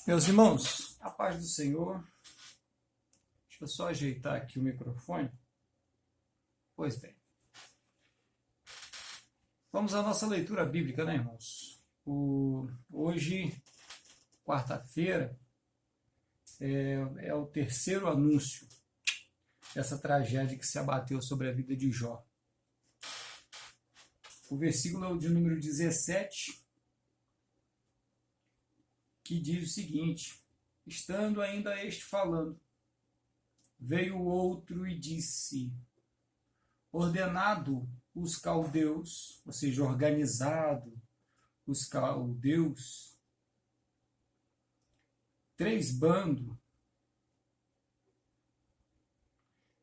Meus irmãos, a paz do Senhor. Deixa eu só ajeitar aqui o microfone. Pois bem. Vamos à nossa leitura bíblica, né, irmãos? Hoje, quarta-feira, é o terceiro anúncio dessa tragédia que se abateu sobre a vida de Jó. O versículo é o de número 17, que diz o seguinte: estando ainda este falando, veio outro e disse: ordenado os caldeus, ou seja, organizado os caldeus, 3 bandos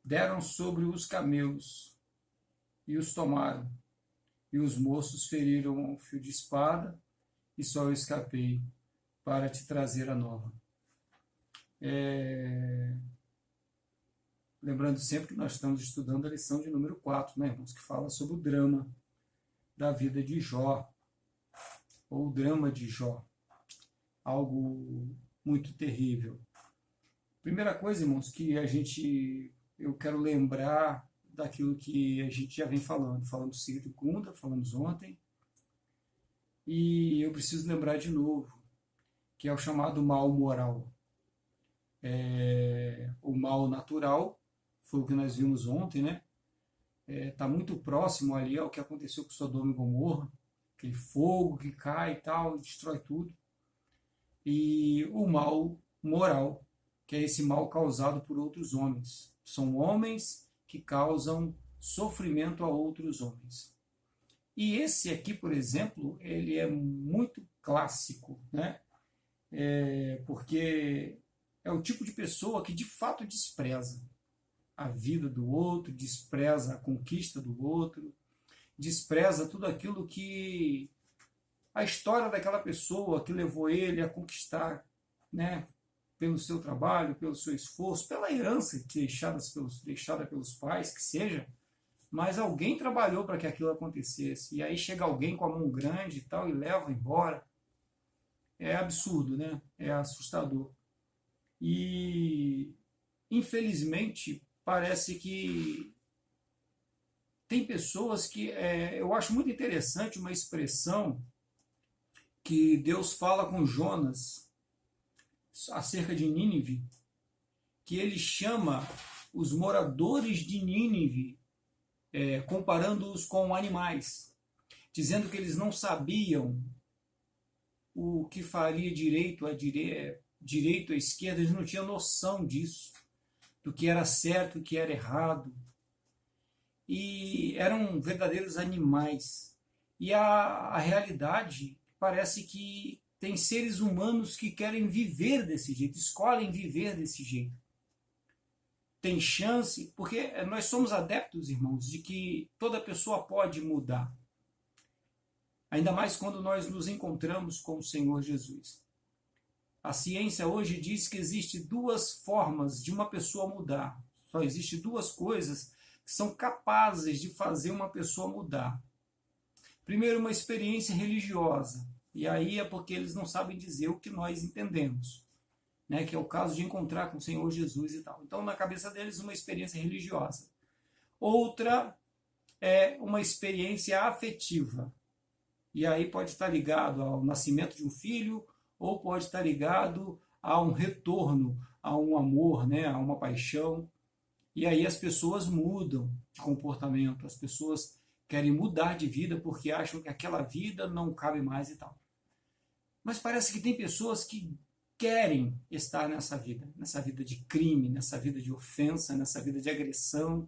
deram sobre os camelos e os tomaram, e os moços feriram um fio de espada, e só eu escapei para te trazer a nova. Lembrando sempre que nós estamos estudando a lição de número 4, né, irmãos, que fala sobre o drama da vida de Jó, ou o drama de Jó, algo muito terrível. Primeira coisa, irmãos, que eu quero lembrar daquilo que a gente já vem falando segunda, falamos ontem, e eu preciso lembrar de novo, que é o chamado mal moral. O mal natural foi o que nós vimos ontem, né? Está muito próximo ali ao que aconteceu com Sodoma e Gomorra, aquele fogo que cai e tal, destrói tudo. E o mal moral, que é esse mal causado por outros homens. São homens que causam sofrimento a outros homens. E esse aqui, por exemplo, ele é muito clássico, né? Porque é o tipo de pessoa que de fato despreza a vida do outro, despreza a conquista do outro, despreza tudo aquilo que a história daquela pessoa que levou ele a conquistar, né, pelo seu trabalho, pelo seu esforço, pela herança deixada pelos pais, que seja, mas alguém trabalhou para que aquilo acontecesse, e aí chega alguém com a mão grande e tal, e leva embora. É absurdo, né? É assustador. E, infelizmente, parece que tem pessoas que... eu acho muito interessante uma expressão que Deus fala com Jonas acerca de Nínive, que ele chama os moradores de Nínive, comparando-os com animais, dizendo que eles não sabiam o que faria direito à esquerda, eles não tinham noção disso, do que era certo e o que era errado, e eram verdadeiros animais. E a realidade parece que tem seres humanos que querem viver desse jeito, escolhem viver desse jeito. Tem chance, porque nós somos adeptos, irmãos, de que toda pessoa pode mudar. Ainda mais quando nós nos encontramos com o Senhor Jesus. A ciência hoje diz que existem 2 formas de uma pessoa mudar. Só existem 2 coisas que são capazes de fazer uma pessoa mudar. Primeiro, uma experiência religiosa. E aí é porque eles não sabem dizer o que nós entendemos, né? Que é o caso de encontrar com o Senhor Jesus e tal. Então, na cabeça deles, uma experiência religiosa. Outra é uma experiência afetiva. E aí pode estar ligado ao nascimento de um filho, ou pode estar ligado a um retorno, a um amor, né, a uma paixão. E aí as pessoas mudam de comportamento, as pessoas querem mudar de vida porque acham que aquela vida não cabe mais e tal. Mas parece que tem pessoas que querem estar nessa vida de crime, nessa vida de ofensa, nessa vida de agressão.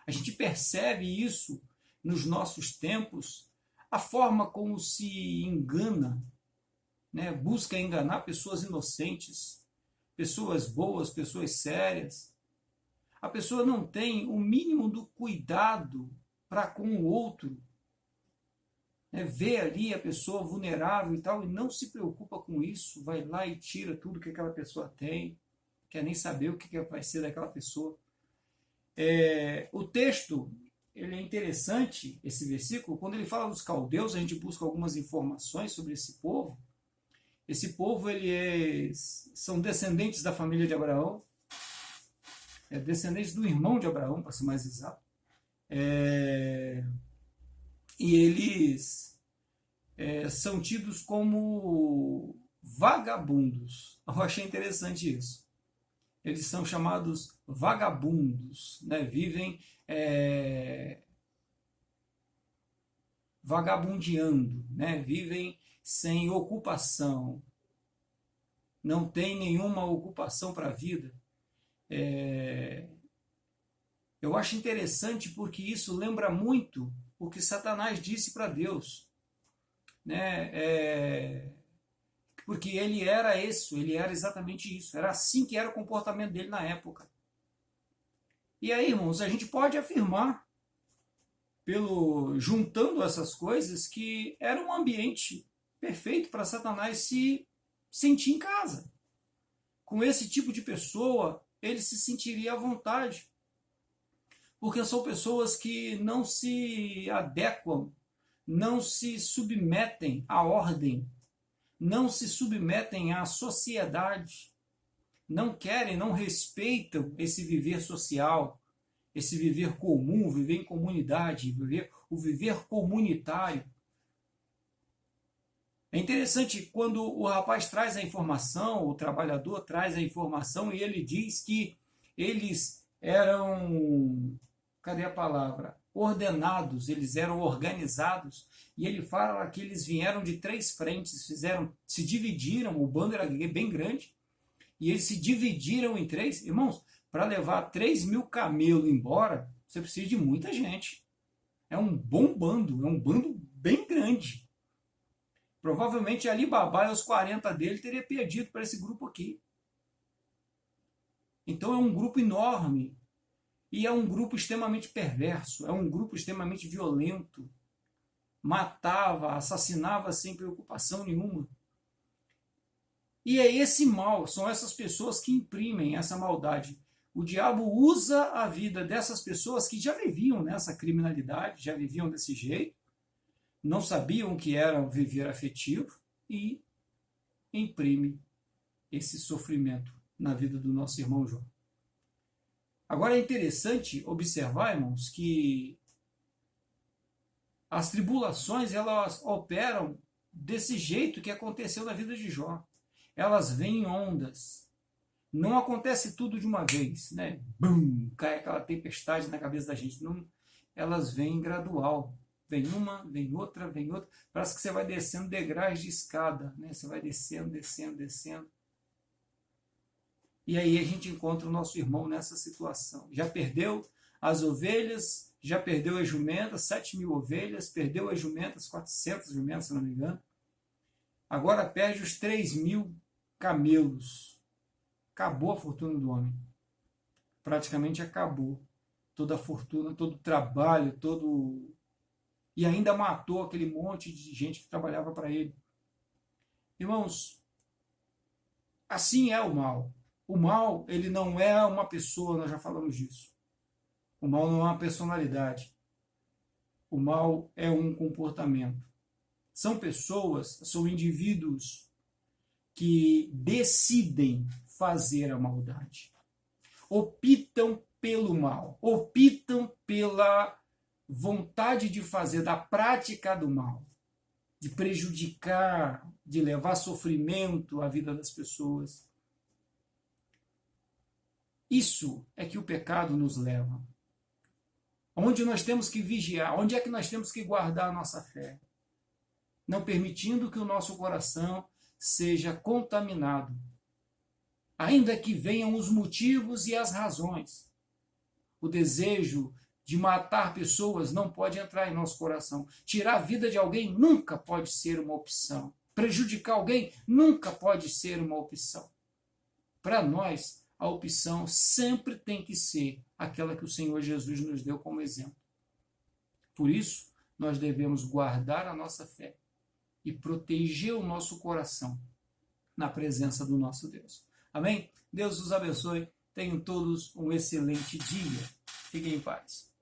A gente percebe isso nos nossos tempos, a forma como se engana, né? Busca enganar pessoas inocentes, pessoas boas, pessoas sérias. A pessoa não tem o mínimo do cuidado para com o outro, né? Vê ali a pessoa vulnerável e tal, e não se preocupa com isso, vai lá e tira tudo que aquela pessoa tem, quer nem saber o que vai ser daquela pessoa. O texto... ele é interessante, esse versículo, quando ele fala dos caldeus, a gente busca algumas informações sobre esse povo, Esse povo são descendentes da família de Abraão, descendentes do irmão de Abraão, para ser mais exato. E eles são tidos como vagabundos. Eu achei interessante isso. Eles são chamados vagabundos, né? Vivem vagabundeando, né? Vivem sem ocupação, não tem nenhuma ocupação para a vida. Eu acho interessante porque isso lembra muito o que Satanás disse para Deus, né? Porque ele era isso, ele era exatamente isso, era assim que era o comportamento dele na época. E aí, irmãos, a gente pode afirmar, juntando essas coisas, que era um ambiente perfeito para Satanás se sentir em casa. Com esse tipo de pessoa, ele se sentiria à vontade. Porque são pessoas que não se adequam, não se submetem à ordem, não se submetem à sociedade, não querem, não respeitam esse viver social, esse viver comum, viver em comunidade, o viver comunitário. É interessante quando o rapaz traz a informação, o trabalhador traz a informação e ele diz que eles eram, cadê a palavra? Ordenados, eles eram organizados, e ele fala que eles vieram de 3 frentes, se dividiram, o bando era bem grande, e eles se dividiram em 3. Irmãos, para levar 3.000 camelos embora, você precisa de muita gente. É um bom bando, é um bando bem grande. Provavelmente Ali Babá e os 40 dele teria perdido para esse grupo aqui. Então é um grupo enorme. E é um grupo extremamente perverso, é um grupo extremamente violento. Matava, assassinava sem preocupação nenhuma. E é esse mal, são essas pessoas que imprimem essa maldade. O diabo usa a vida dessas pessoas que já viviam nessa criminalidade, já viviam desse jeito, não sabiam o que era viver afetivo e imprime esse sofrimento na vida do nosso irmão João. Agora é interessante observar, irmãos, que as tribulações elas operam desse jeito que aconteceu na vida de Jó. Elas vêm em ondas. Não acontece tudo de uma vez, né? Bum, cai aquela tempestade na cabeça da gente. Não, elas vêm gradual. Vem uma, vem outra, vem outra. Parece que você vai descendo degraus de escada, né? Você vai descendo, descendo, descendo. E aí a gente encontra o nosso irmão nessa situação. Já perdeu as ovelhas, já perdeu as jumentas, 7.000 ovelhas, perdeu as jumentas, 400 jumentas, se não me engano. Agora perde os 3.000 camelos. Acabou a fortuna do homem. Praticamente acabou. Toda a fortuna, todo o trabalho, E ainda matou aquele monte de gente que trabalhava para ele. Irmãos, assim é o mal. O mal, ele não é uma pessoa, nós já falamos disso. O mal não é uma personalidade. O mal é um comportamento. São pessoas, são indivíduos que decidem fazer a maldade. Optam pelo mal. Optam pela vontade de fazer, da prática do mal. De prejudicar, de levar sofrimento à vida das pessoas. Isso é que o pecado nos leva. Onde nós temos que vigiar, onde é que nós temos que guardar a nossa fé? Não permitindo que o nosso coração seja contaminado. Ainda que venham os motivos e as razões. O desejo de matar pessoas não pode entrar em nosso coração. Tirar a vida de alguém nunca pode ser uma opção. Prejudicar alguém nunca pode ser uma opção. Para nós, a opção sempre tem que ser aquela que o Senhor Jesus nos deu como exemplo. Por isso, nós devemos guardar a nossa fé e proteger o nosso coração na presença do nosso Deus. Amém? Deus os abençoe. Tenham todos um excelente dia. Fiquem em paz.